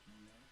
Amen.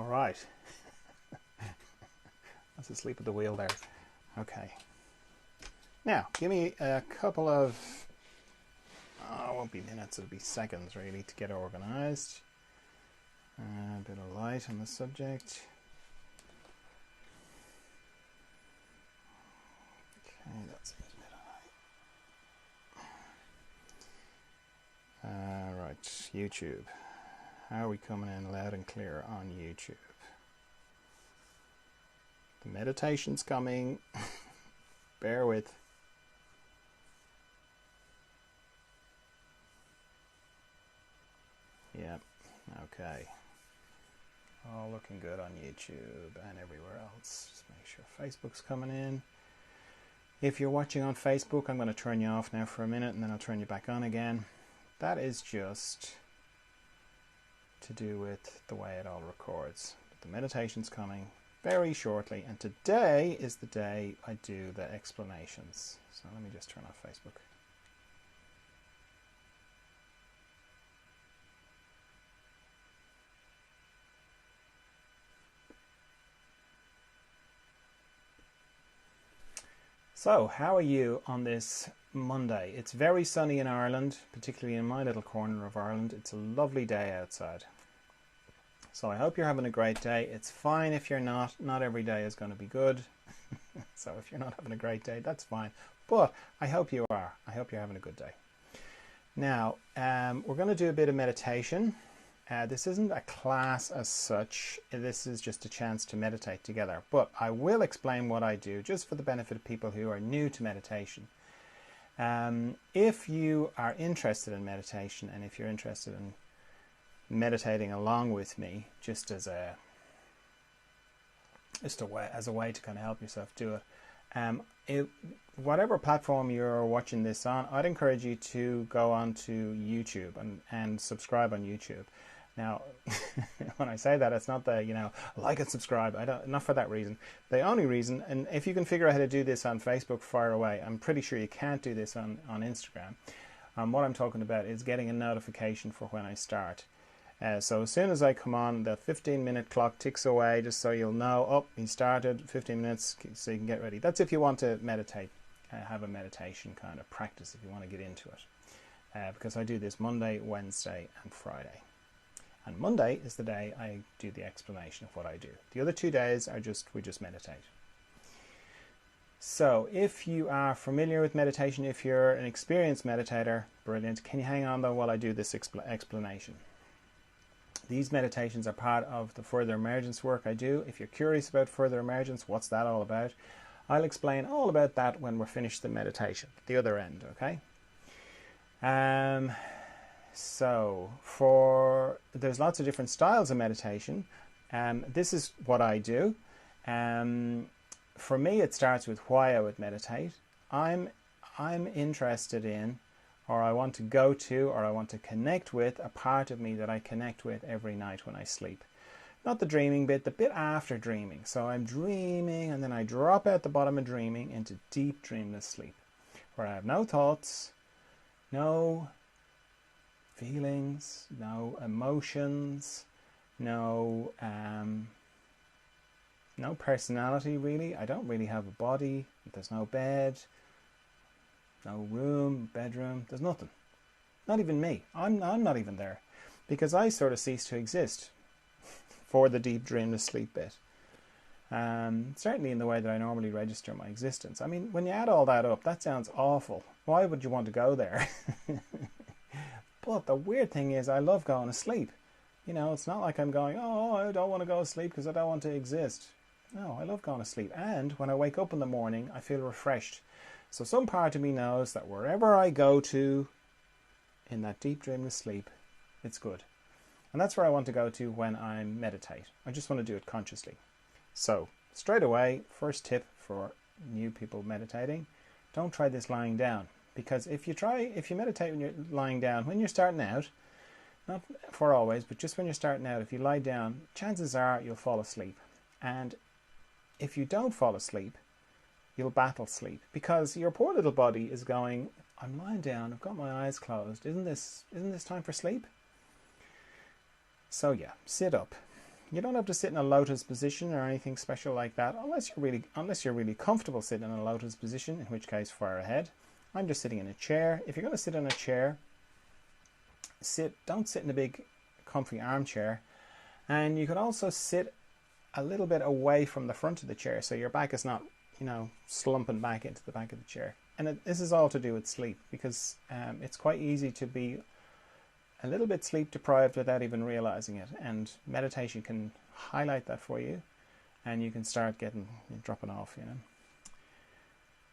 right. That's asleep at the wheel there. Okay. Now, give me a couple of, it won't be minutes, it'll be seconds really to get organized. A bit of light on the subject. Okay, that seems a bit high. Right, YouTube. How are we coming in loud and clear on YouTube? The meditation's coming. Bear with. Yep, okay. All looking good on YouTube and everywhere else. Just make sure Facebook's coming in. If you're watching on Facebook, I'm going to turn you off now for a minute and then I'll turn you back on again. That is just to do with the way it all records. But the meditation's coming very shortly, and today is the day I do the explanations. So let me just turn off Facebook. So, how are you on this Monday? It's very sunny in Ireland, particularly in my little corner of Ireland. It's a lovely day outside. So I hope you're having a great day. It's fine if you're not. Not every day is going to be good. So if you're not having a great day, that's fine. But I hope you are. I hope you're having a good day. Now, we're going to do a bit of meditation. This isn't a class as such. This is just a chance to meditate together. But I will explain what I do just for the benefit of people who are new to meditation. If you are interested in meditation and if you're interested in meditating along with me, just as a way to kind of help yourself do it, whatever platform you're watching this on, I'd encourage you to go on to YouTube and subscribe on YouTube. Now, when I say that, it's not the, like and subscribe. Not for that reason. The only reason, and if you can figure out how to do this on Facebook, fire away. I'm pretty sure you can't do this on Instagram. What I'm talking about is getting a notification for when I start. So as soon as I come on, the 15-minute clock ticks away, just so you'll know, oh, he started, 15 minutes, so you can get ready. That's if you want to meditate, have a meditation kind of practice, if you want to get into it. Because I do this Monday, Wednesday, and Friday. And Monday is the day I do the explanation of what I do. The other 2 days are we just meditate. So if you are familiar with meditation, if you're an experienced meditator, brilliant. Can you hang on though while I do this explanation? These meditations are part of the further emergence work I do. If you're curious about further emergence, what's that all about? I'll explain all about that when we're finished the meditation, the other end, okay? So there's lots of different styles of meditation. This is what I do. For me, it starts with why I would meditate. I'm interested in, or I want to go to, or I want to connect with a part of me that I connect with every night when I sleep. Not the dreaming bit, the bit after dreaming. So I'm dreaming and then I drop out the bottom of dreaming into deep dreamless sleep, where I have no thoughts, no feelings, no emotions, no personality really. I don't really have a body. There's no bed, no room, bedroom. There's nothing. Not even me. I'm not even there, because I sort of cease to exist for the deep dreamless sleep bit. Certainly in the way that I normally register my existence. I mean, when you add all that up, that sounds awful. Why would you want to go there? But the weird thing is, I love going to sleep. It's not like I'm going, oh, I don't want to go to sleep because I don't want to exist. No, I love going to sleep. And when I wake up in the morning, I feel refreshed. So some part of me knows that wherever I go to in that deep dreamless sleep, it's good. And that's where I want to go to when I meditate. I just want to do it consciously. So straight away, first tip for new people meditating, don't try this lying down. Because if you meditate when you're lying down, when you're starting out, not for always, but just when you're starting out, if you lie down, chances are you'll fall asleep. And if you don't fall asleep, you'll battle sleep, because your poor little body is going, I'm lying down, I've got my eyes closed, isn't this time for sleep? So yeah, sit up. You don't have to sit in a lotus position or anything special like that, unless you're really comfortable sitting in a lotus position, in which case fire ahead. I'm just sitting in a chair. If you're going to sit in a chair, don't sit in a big comfy armchair. And you can also sit a little bit away from the front of the chair, so your back is not, slumping back into the back of the chair. And this is all to do with sleep, because it's quite easy to be a little bit sleep deprived without even realizing it, and meditation can highlight that for you, and you can start dropping off.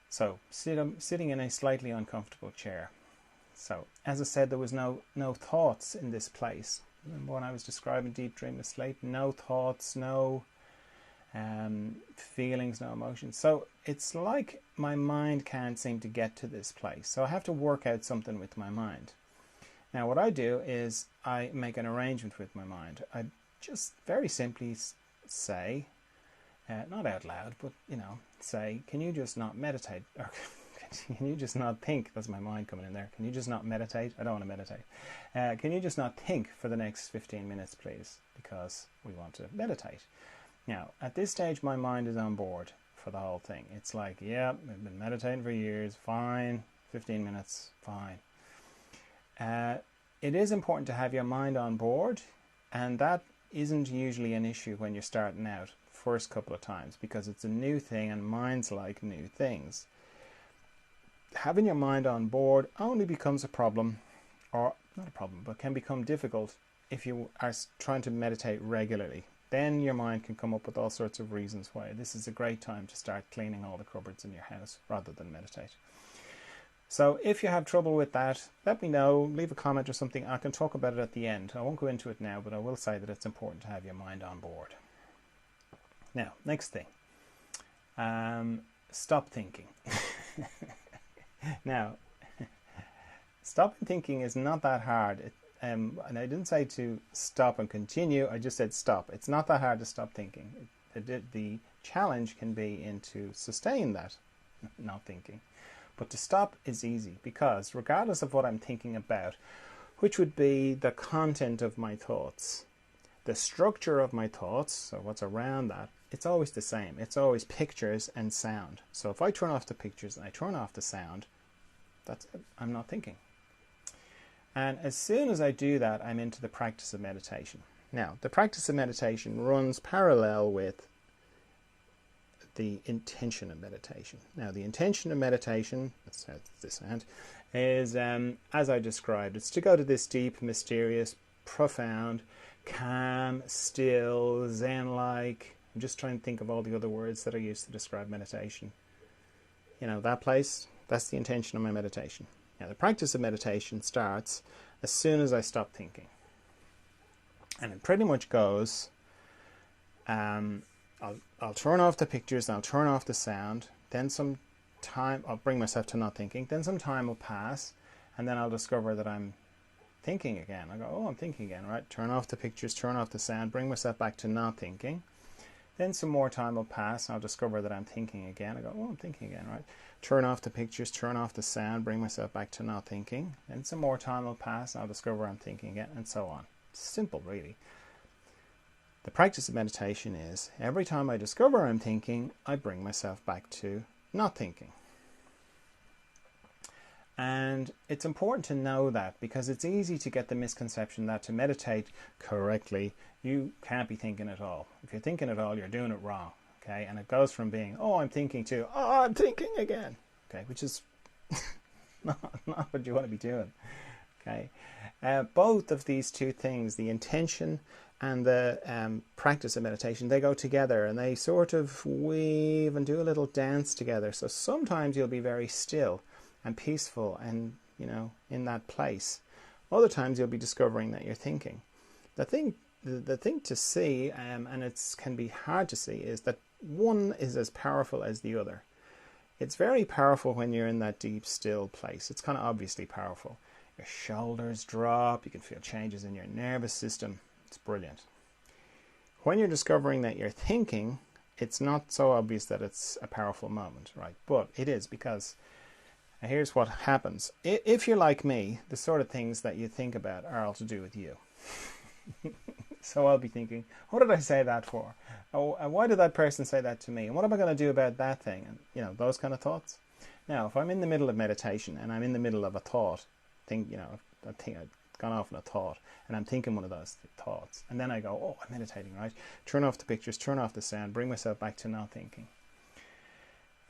So sitting in a slightly uncomfortable chair. So as I said, there was no thoughts in this place. Remember when I was describing deep dreamless sleep? No thoughts, no feelings, no emotions. So it's like my mind can't seem to get to this place. So I have to work out something with my mind. Now what I do is I make an arrangement with my mind. I just very simply say, not out loud, but say, can you just not meditate? Or can you just not think? That's my mind coming in there. Can you just not meditate? I don't want to meditate. Can you just not think for the next 15 minutes, please? Because we want to meditate. Now, at this stage, my mind is on board for the whole thing. It's like, yeah, I've been meditating for years. Fine. 15 minutes. Fine. It is important to have your mind on board, and that isn't usually an issue when you're starting out first couple of times, because it's a new thing and minds like new things. Having your mind on board only becomes a problem, or not a problem, but can become difficult if you are trying to meditate regularly. Then your mind can come up with all sorts of reasons why this is a great time to start cleaning all the cupboards in your house rather than meditate. So if you have trouble with that, let me know, leave a comment or something. I can talk about it at the end. I won't go into it now, but I will say that it's important to have your mind on board. Now, next thing. Stop thinking. Now, stopping thinking is not that hard. And I didn't say to stop and continue. I just said stop. It's not that hard to stop thinking. The challenge can be to sustain that not thinking. But to stop is easy, because regardless of what I'm thinking about, which would be the content of my thoughts, the structure of my thoughts, so what's around that, it's always the same. It's always pictures and sound. So if I turn off the pictures and I turn off the sound, that's it. I'm not thinking. And as soon as I do that, I'm into the practice of meditation. Now, the practice of meditation runs parallel with the intention of meditation. Now, the intention of meditation, let's say this hand, is, as I described, it's to go to this deep, mysterious, profound, calm, still, Zen-like. I'm just trying to think of all the other words that I use to describe meditation. That place, that's the intention of my meditation. Now, the practice of meditation starts as soon as I stop thinking. And it pretty much goes, I'll turn off the pictures, I'll turn off the sound, then some time, I'll bring myself to not thinking, then some time will pass, and then I'll discover that I'm thinking again. I go, oh, I'm thinking again, right? Turn off the pictures, turn off the sound, bring myself back to not thinking. Then some more time will pass, and I'll discover that I'm thinking again. I go, oh, I'm thinking again, right? Turn off the pictures, turn off the sound, bring myself back to not thinking. Then some more time will pass, and I'll discover I'm thinking again, and so on. It's simple, really. The practice of meditation is, every time I discover I'm thinking, I bring myself back to not thinking. And it's important to know that, because it's easy to get the misconception that to meditate correctly, you can't be thinking at all. If you're thinking at all, you're doing it wrong. Okay, and it goes from being, oh, I'm thinking, to, oh, I'm thinking again. Okay, which is not what you want to be doing. Okay, both of these two things, the intention and the practice of meditation, they go together, and they sort of weave and do a little dance together. So sometimes you'll be very still and peaceful and, in that place. Other times you'll be discovering that you're thinking. The thing to see, and it can be hard to see, is that one is as powerful as the other. It's very powerful when you're in that deep, still place. It's kind of obviously powerful. Your shoulders drop, you can feel changes in your nervous system. It's brilliant. When you're discovering that you're thinking, it's not so obvious that it's a powerful moment, right? But it is, because here's what happens. If you're like me, the sort of things that you think about are all to do with you. So I'll be thinking, what did I say that for? Oh, and why did that person say that to me? And what am I going to do about that thing? And those kind of thoughts. Now, if I'm in the middle of meditation and I'm in the middle of a thought, I think I've gone off in a thought, and I'm thinking one of those thoughts, and then I go, oh, I'm meditating, right? Turn off the pictures, turn off the sound, bring myself back to not thinking.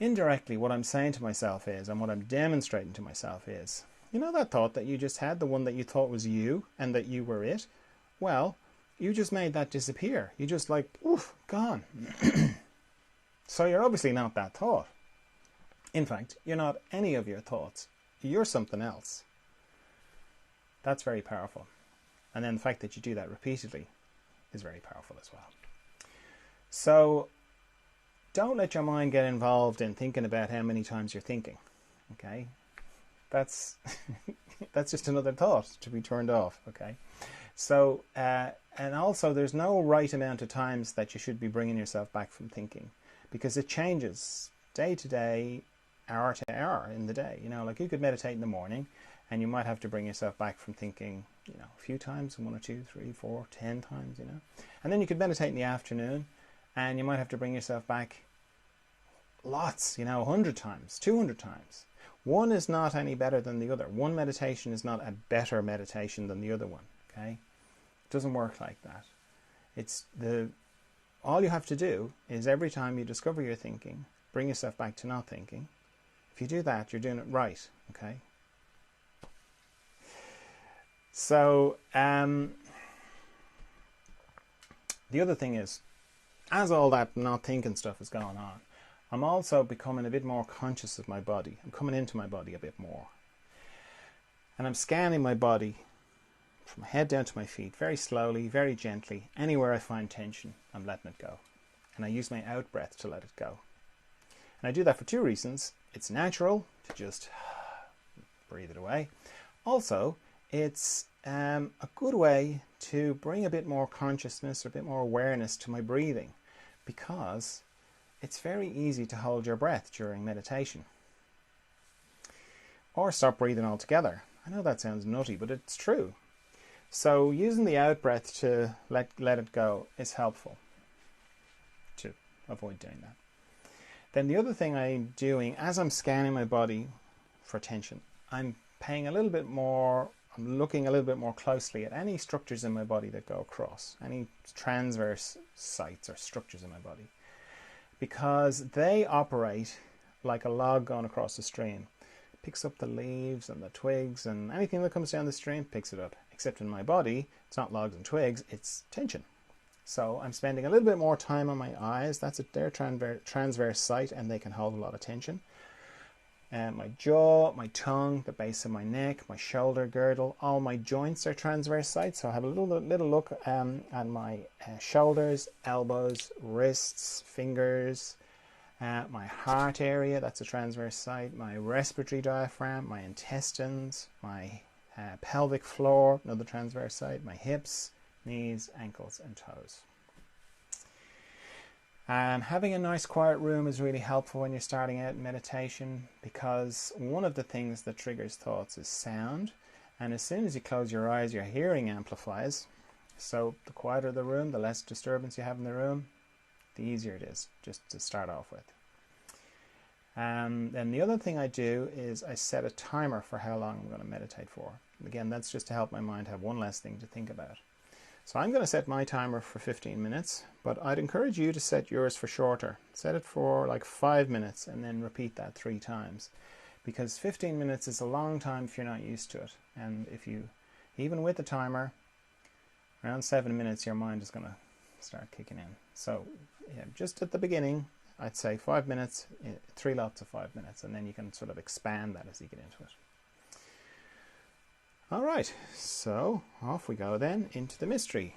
Indirectly, what I'm saying to myself is, and what I'm demonstrating to myself is, that thought that you just had, the one that you thought was you and that you were it, well, you just made that disappear. You just oof, gone. So you're obviously not that thought. In fact, you're not any of your thoughts. You're something else. That's very powerful. And then the fact that you do that repeatedly is very powerful as well. So don't let your mind get involved in thinking about how many times you're thinking. Okay? That's just another thought to be turned off. Okay? So, and also there's no right amount of times that you should be bringing yourself back from thinking, because it changes day to day, hour to hour in the day. You could meditate in the morning and you might have to bring yourself back from thinking, a few times, 1 or 2, 3, 4, 10 times, And then you could meditate in the afternoon and you might have to bring yourself back lots, 100 times, 200 times. One is not any better than the other. One meditation is not a better meditation than the other one, okay? It doesn't work like that. All you have to do is every time you discover you're thinking, bring yourself back to not thinking. If you do that, you're doing it right, okay? So, the other thing is, as all that not thinking stuff is going on, I'm also becoming a bit more conscious of my body. I'm coming into my body a bit more. And I'm scanning my body from my head down to my feet, very slowly, very gently. Anywhere I find tension, I'm letting it go. And I use my out breath to let it go. And I do that for 2 reasons. It's natural to just breathe it away. Also, it's a good way to bring a bit more consciousness or a bit more awareness to my breathing, because it's very easy to hold your breath during meditation. Or stop breathing altogether. I know that sounds nutty, but it's true. So using the out breath to let it go is helpful to avoid doing that. Then the other thing I'm doing, as I'm scanning my body for tension, I'm looking a little bit more closely at any structures in my body that go across, any transverse sites or structures in my body, because they operate like a log going across the stream. It picks up the leaves and the twigs and anything that comes down the stream picks it up. Except in my body, it's not logs and twigs, it's tension. So I'm spending a little bit more time on my eyes. They're transverse site, and they can hold a lot of tension. My jaw, my tongue, the base of my neck, my shoulder girdle, all my joints are transverse sites. So I have a little look at my shoulders, elbows, wrists, fingers, my heart area, that's a transverse site, my respiratory diaphragm, my intestines, my pelvic floor, another transverse site, my hips, knees, ankles and toes. Having a nice quiet room is really helpful when you're starting out in meditation, because one of the things that triggers thoughts is sound, and as soon as you close your eyes, your hearing amplifies. So the quieter the room, the less disturbance you have in the room, the easier it is just to start off with. Then the other thing I do is I set a timer for how long I'm going to meditate for. Again, that's just to help my mind have one less thing to think about. So I'm going to set my timer for 15 minutes, but I'd encourage you to set yours for shorter. Set it for like 5 minutes and then repeat that 3 times, because 15 minutes is a long time if you're not used to it. And if you, even with the timer, around 7 minutes your mind is going to start kicking in. So yeah, just at the beginning, I'd say 5 minutes, 3 lots of 5 minutes, and then you can sort of expand that as you get into it. All right, so off we go then into the mystery.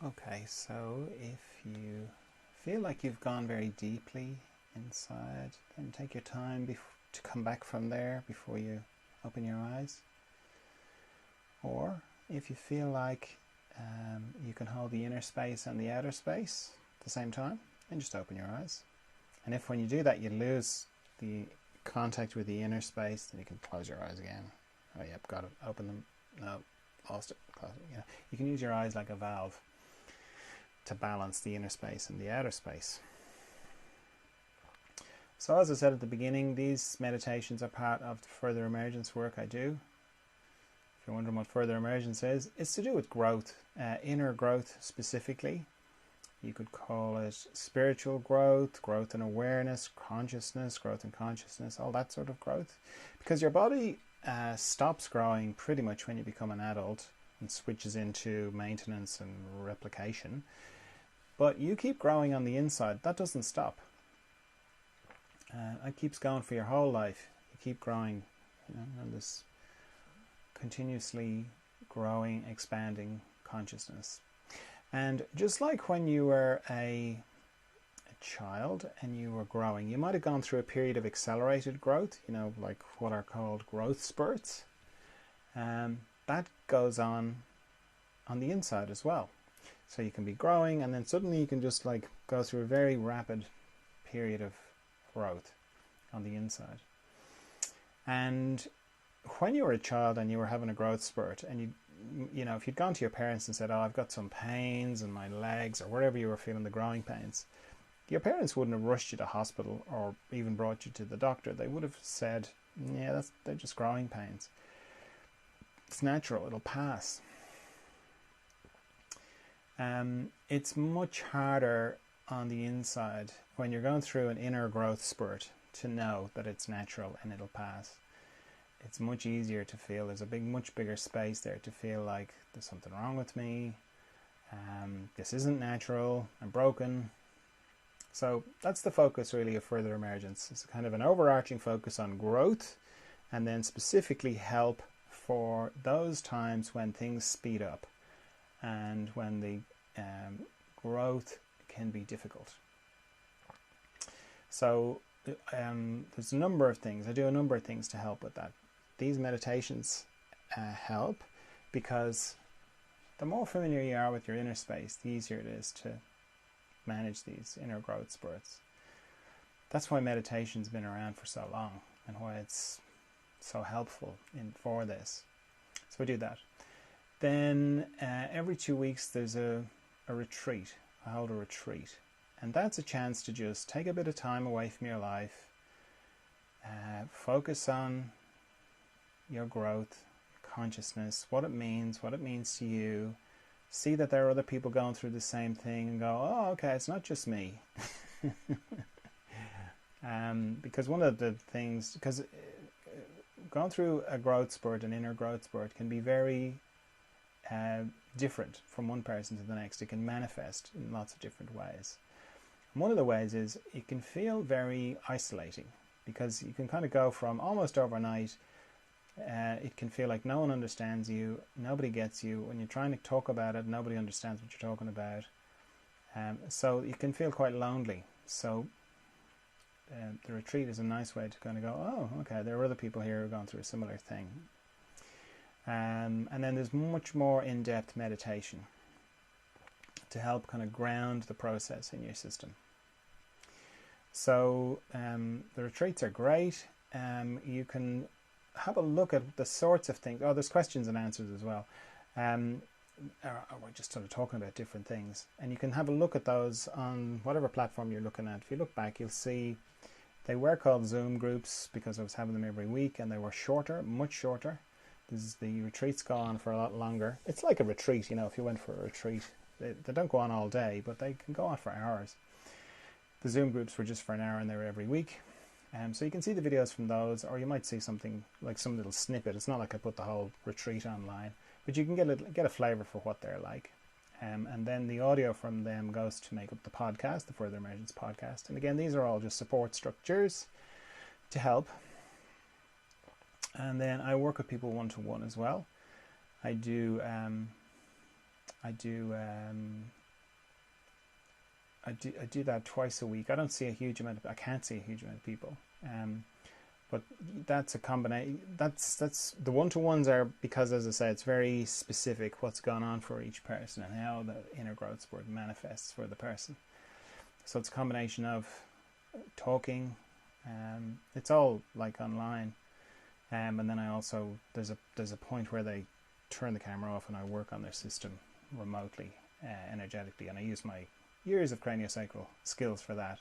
Okay, so if you feel like you've gone very deeply inside, then take your time to come back from there before you open your eyes. Or if you feel like you can hold the inner space and the outer space at the same time, then just open your eyes. And if when you do that you lose the contact with the inner space, then you can close your eyes again. Oh, yep, got it. Open them. No, lost it. Close it. You know, you can use your eyes like a valve to balance the inner space and the outer space. So as I said at the beginning, these meditations are part of the further emergence work I do. If you're wondering what further emergence is, it's to do with growth, inner growth specifically. You could call it spiritual growth, growth in awareness, consciousness, growth in consciousness, all that sort of growth. Because your body stops growing pretty much when you become an adult and switches into maintenance and replication. But you keep growing on the inside. That doesn't stop. It keeps going for your whole life. You keep growing, on this continuously growing, expanding consciousness. And just like when you were a child and you were growing, you might have gone through a period of accelerated growth, like what are called growth spurts. That goes on the inside as well. So you can be growing and then suddenly you can just like go through a very rapid period of growth on the inside. And when you were a child and you were having a growth spurt and if you'd gone to your parents and said, oh, I've got some pains in my legs or wherever you were feeling the growing pains, your parents wouldn't have rushed you to hospital or even brought you to the doctor. They would have said, yeah, they're just growing pains. It's natural, it'll pass. It's much harder on the inside when you're going through an inner growth spurt to know that it's natural and it'll pass. It's much easier to feel there's a much bigger space there to feel like there's something wrong with me. This isn't natural. I'm broken. So that's the focus really of further emergence. It's kind of an overarching focus on growth and then specifically help for those times when things speed up and when the growth can be difficult. So there's a number of things. I do a number of things to help with that. These meditations help because the more familiar you are with your inner space, the easier it is to manage these inner growth spurts. That's why meditation's been around for so long and why it's so helpful for this. So we do that. Then every 2 weeks there's a retreat. I hold a retreat. And that's a chance to just take a bit of time away from your life, focus on your growth, consciousness, what it means to you, see that there are other people going through the same thing and go, oh, okay, it's not just me. Because one of the things, because going through a growth spurt, an inner growth spurt, can be very different from one person to the next. It can manifest in lots of different ways. And one of the ways is it can feel very isolating because you can kind of go from almost overnight. It can feel like no one understands you, nobody gets you. When you're trying to talk about it, nobody understands what you're talking about. So you can feel quite lonely. So the retreat is a nice way to kind of go, oh, okay, there are other people here who are going through a similar thing. And then there's much more in-depth meditation to help kind of ground the process in your system. So the retreats are great. You can have a look at the sorts of things. Oh, there's questions and answers as well. We're just sort of talking about different things. And you can have a look at those on whatever platform you're looking at. If you look back, you'll see they were called Zoom groups because I was having them every week and they were shorter, much shorter. The retreats go on for a lot longer. It's like a retreat, if you went for a retreat. They don't go on all day, but they can go on for hours. The Zoom groups were just for an hour and they were every week. So you can see the videos from those, or you might see something like some little snippet. It's not like I put the whole retreat online, but you can get a flavour for what they're like. And then the audio from them goes to make up the podcast, the Further Emergence podcast. And again, these are all just support structures to help. And then I work with people one-to-one as well. I do I do I do that twice a week. I don't see a huge amount of, I can't see a huge amount of people. But that's a combination. That's the one-to-ones are because, as I say, it's very specific what's gone on for each person and how the inner growth spurt manifests for the person. So it's a combination of talking. It's all like online, and then I also there's a point where they turn the camera off and I work on their system remotely, energetically, and I use my years of craniosacral skills for that.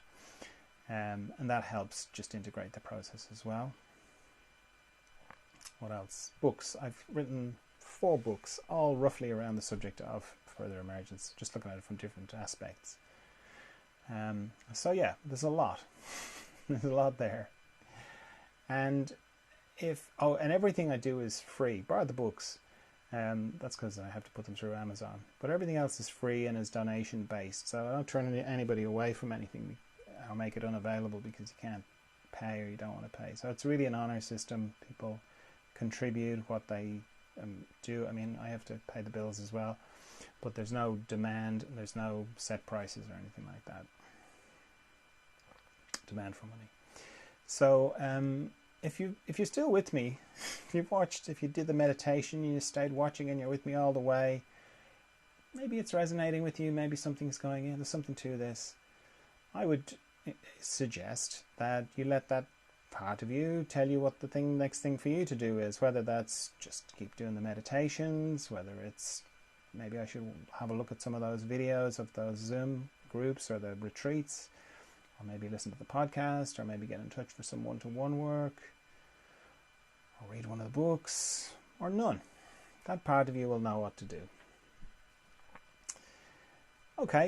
And that helps just integrate the process as well. What else? Books. I've written 4 books, all roughly around the subject of further emergence, just looking at it from different aspects. So yeah, there's a lot. There's a lot there. And and everything I do is free, bar the books. That's because I have to put them through Amazon. But everything else is free and is donation based, so I don't turn anybody away from anything. I'll make it unavailable because you can't pay or you don't want to pay. So it's really an honor system. People contribute what they do. I mean, I have to pay the bills as well, but there's no demand. There's no set prices or anything like that. Demand for money. So if you're still with me, if you did the meditation, you stayed watching and you're with me all the way, maybe it's resonating with you. Maybe something's going in. There's something to this. I would suggest that you let that part of you tell you what the next thing for you to do is, whether that's just keep doing the meditations, whether it's maybe I should have a look at some of those videos of those Zoom groups or the retreats, or maybe listen to the podcast, or maybe get in touch for some one-to-one work, or read one of the books, or none. That part of you will know what to do. Okay.